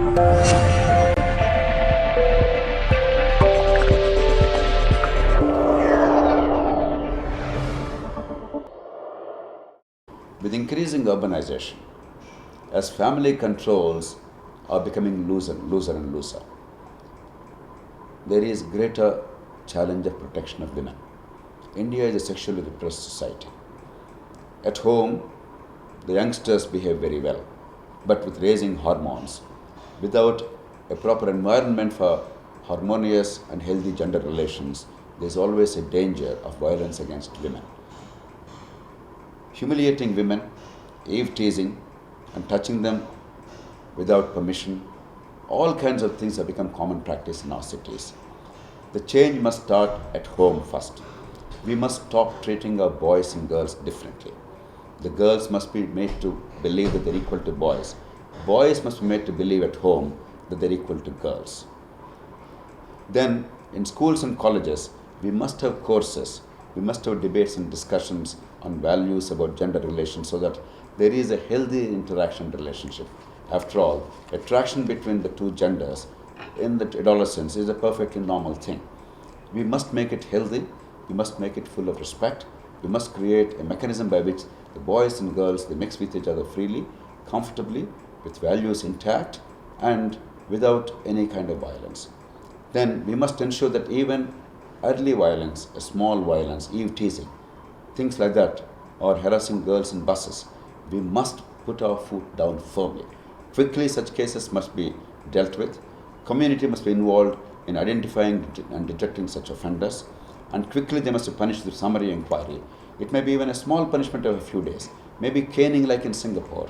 With increasing urbanization, as family controls are becoming looser and looser, there is greater challenge of protection of women. India is a sexually repressed society. At home, the youngsters behave very well, but with raising hormones, without a proper environment for harmonious and healthy gender relations, there is always a danger of violence against women. Humiliating women, eve-teasing, and touching them without permission, all kinds of things have become common practice in our cities. The change must start at home first. We must stop treating our boys and girls differently. The girls must be made to believe that they're equal to boys. Boys must be made to believe at home that they're equal to girls. Then, in schools and colleges, we must have courses, we must have debates and discussions on values about gender relations so that there is a healthy interaction relationship. After all, attraction between the two genders in the adolescence is a perfectly normal thing. We must make it healthy, we must make it full of respect, we must create a mechanism by which the boys and girls, they mix with each other freely, comfortably, with values intact and without any kind of violence. Then we must ensure that even early violence, a small violence, eve-teasing, things like that, or harassing girls in buses, we must put our foot down firmly. Quickly, such cases must be dealt with. Community must be involved in identifying and detecting such offenders, and quickly they must be punished through summary inquiry. It may be even a small punishment of a few days, maybe caning like in Singapore,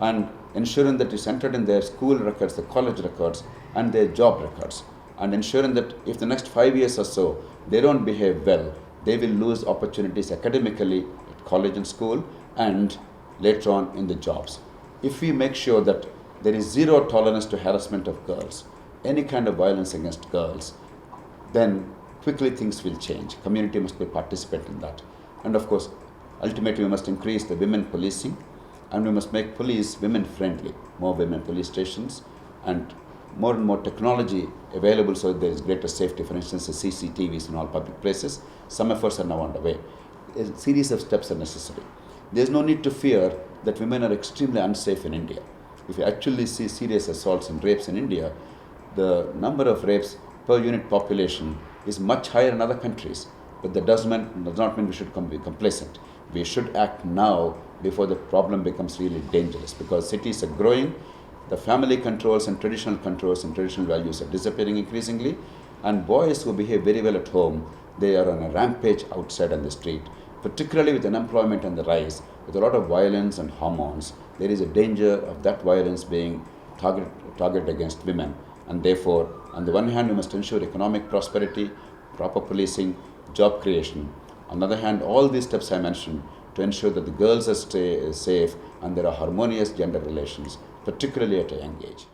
and ensuring that it's entered in their school records, the college records, and their job records, and ensuring that if the next 5 years or so they don't behave well, they will lose opportunities academically at college and school and later on in the jobs. If we make sure that there is zero tolerance to harassment of girls, any kind of violence against girls, then quickly things will change. Community must be participant in that. And of course, ultimately we must increase the women policing and we must make police women friendly, more women police stations and more technology available so that there is greater safety. For instance, the CCTVs in all public places. Some efforts are now underway. A series of steps are necessary. There is no need to fear that women are extremely unsafe in India. If you actually see serious assaults and rapes in India, the number of rapes per unit population is much higher in other countries. But that does not mean we should be complacent. We should act now before the problem becomes really dangerous, because cities are growing, the family controls and traditional values are disappearing increasingly, and boys who behave very well at home, they are on a rampage outside on the street. Particularly with unemployment on the rise, with a lot of violence and hormones, there is a danger of that violence being targeted against women. And therefore, on the one hand, we must ensure economic prosperity, proper policing, job creation. On the other hand, all these steps I mentioned to ensure that the girls are safe and there are harmonious gender relations, particularly at a young age.